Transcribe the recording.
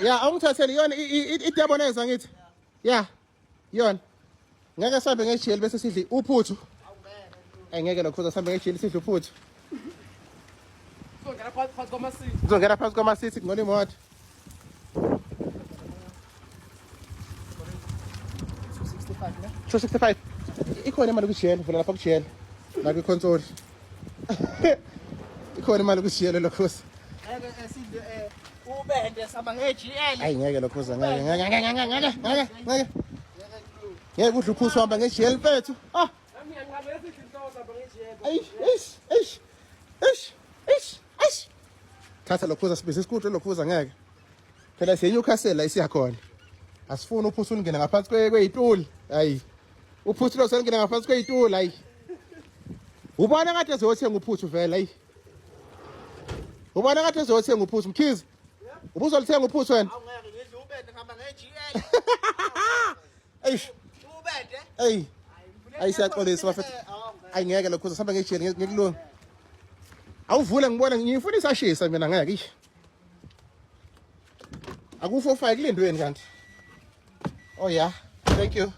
Ya awungithathele yona ideboneza ngithi. Ya. Yona. Ngeke sambe ngejeli bese sidli uphuthu. Ngeke lokho sambe ngejeli sidli uphuthu. Uzongena phansi kwamasithi ngone imoto. 265 ikhona imali kujele vula lapha kujele la kwi-console ikhona imali kujele lokhoza ngeke sidle ubende saba ngeGL hayi ngeke lokhoza ngeke kudla uphuzo hamba ngejele mfethu ah nami ngiyanqabela sidle inhloko saba ngeGL eish thatha lokhoza sibize isikutlo lokhoza ngeke phela siye Newcastle la isiya khona asifuni uphuzo ungena ngaphansi kweyituli hayi uphuzo lo selingena ngaphansi kweyituli hayi ubona ngathi ezothenga uphuthu vela hayi ubona ngathi ezothenga uphuthu mkhizi ubuzolithenga uphuthu wena awungeke ngidle ubende ngihamba ngeGL eish ubende ayi siyaxolisa bafethu ayi ngeke lokho sihamba ngejeli ngekulunga awuvule ngibona ngifuna isashisa mina ngeke ish akufo 5 kulindweni kanti oh yeah thank you